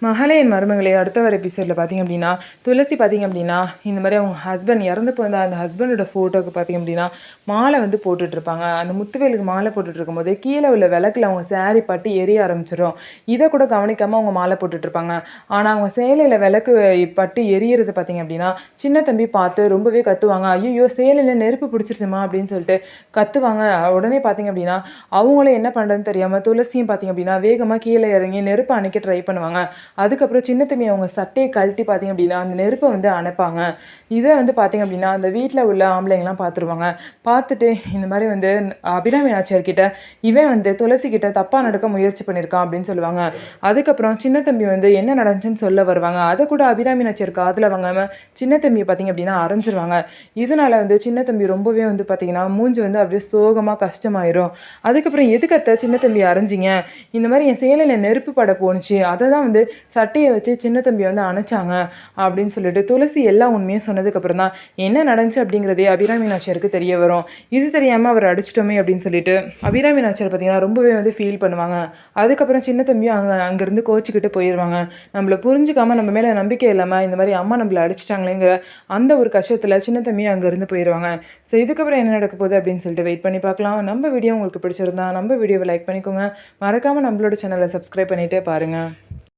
மகளே என் மருமகளே அடுத்த வர எபிசோடில் பார்த்திங்க அப்படின்னா துளசி பார்த்திங்க அப்படின்னா இந்த மாதிரி அவங்க ஹஸ்பண்ட் இறந்து போயிருந்த அந்த ஹஸ்பண்டோட ஃபோட்டோக்கு பார்த்திங்க அப்படின்னா மாலை வந்து போட்டுட்ருப்பாங்க. அந்த முத்துவேலுக்கு மாலை போட்டுட்ருக்கும் போது கீழே உள்ள விளக்கில் அவங்க சேரீ பட்டு எரிய ஆரம்பிச்சிடும். இதை கூட கவனிக்காமல் அவங்க மாலை போட்டுட்ருப்பாங்க. ஆனால் அவங்க சேலையில் விளக்கு பட்டு எரியறது பார்த்திங்க அப்படின்னா சின்ன தம்பி பார்த்து ரொம்பவே கத்துவாங்க. ஐயோ சேலையில் நெருப்பு பிடிச்சிருச்சுமா அப்படின்னு சொல்லிட்டு கத்துவாங்க. உடனே பார்த்திங்க அப்படின்னா அவங்களும் என்ன பண்ணுறதுன்னு தெரியாமல் துளசியும் பார்த்திங்க அப்படின்னா வேகமாக கீழே இறங்கி நெருப்பை அணைக்க ட்ரை பண்ணுவாங்க. அதுக்கப்புறம் சின்ன தம்பி அவங்க சட்டையை கழட்டி பார்த்திங்க அப்படின்னா அந்த நெருப்பை வந்து அணைப்பாங்க. இதை வந்து பார்த்திங்க அப்படின்னா அந்த வீட்டில் உள்ள ஆம்பளைங்களாம் பார்த்துருவாங்க. பார்த்துட்டு இந்த மாதிரி வந்து அபிராமி நாச்சியார்கிட்ட இவன் வந்து துளசிக்கிட்ட தப்பாக நடக்க முயற்சி பண்ணியிருக்கான் அப்படின்னு சொல்லுவாங்க. அதுக்கப்புறம் சின்ன தம்பி வந்து என்ன நடந்துச்சுன்னு சொல்ல வருவாங்க. அதை கூட அபிராமி நாச்சியார் காதில் வாங்காமல் சின்ன தம்பியை பார்த்திங்க அப்படின்னா அரைஞ்சிருவாங்க. இதனால் வந்து சின்ன தம்பி ரொம்பவே வந்து பார்த்திங்கன்னா மூஞ்சி வந்து அப்படியே சோகமாக கஷ்டமாயிரும். அதுக்கப்புறம் எதுக்கத்த சின்ன தம்பி அரைஞ்சிங்க, இந்த மாதிரி என் சேலையில் நெருப்பு பட போணுச்சு, அதை தான் வந்து சட்டையை வச்சு சின்ன தம்பியை வந்து அணைச்சாங்க அப்படின்னு சொல்லிட்டு துளசி எல்லா உண்மையும் சொன்னதுக்கப்புறம் தான் என்ன நடந்துச்சு அப்படிங்கிறதே அபிராமி நாச்சியாருக்கு தெரிய வரும். இது தெரியாமல் அவர் அடிச்சிட்டோமே அப்படின்னு சொல்லிட்டு அபிராமி நாச்சியார் பார்த்தீங்கன்னா ரொம்பவே வந்து ஃபீல் பண்ணுவாங்க. அதுக்கப்புறம் சின்ன தம்பியும் அங்கேருந்து கோச்சிக்கிட்டு போயிடுவாங்க. நம்மளை புரிஞ்சுக்காமல் நம்ம மேலே நம்பிக்கை இல்லாமல் இந்த மாதிரி அம்மா நம்மளை அடிச்சிட்டாங்களேங்கிற அந்த ஒரு கஷ்டத்தில் சின்ன தம்பியும் அங்கேருந்து போயிடுவாங்க. ஸோ இதுக்கப்புறம் என்ன நடக்க போகுது அப்படின்னு சொல்லிட்டு வெயிட் பண்ணி பார்க்கலாம். நம்ம வீடியோ உங்களுக்கு பிடிச்சிருந்தா நம்ம வீடியோவை லைக் பண்ணிக்கோங்க. மறக்காமல் நம்மளோட சேனலை சப்ஸ்கிரைப் பண்ணிகிட்டே பாருங்கள்.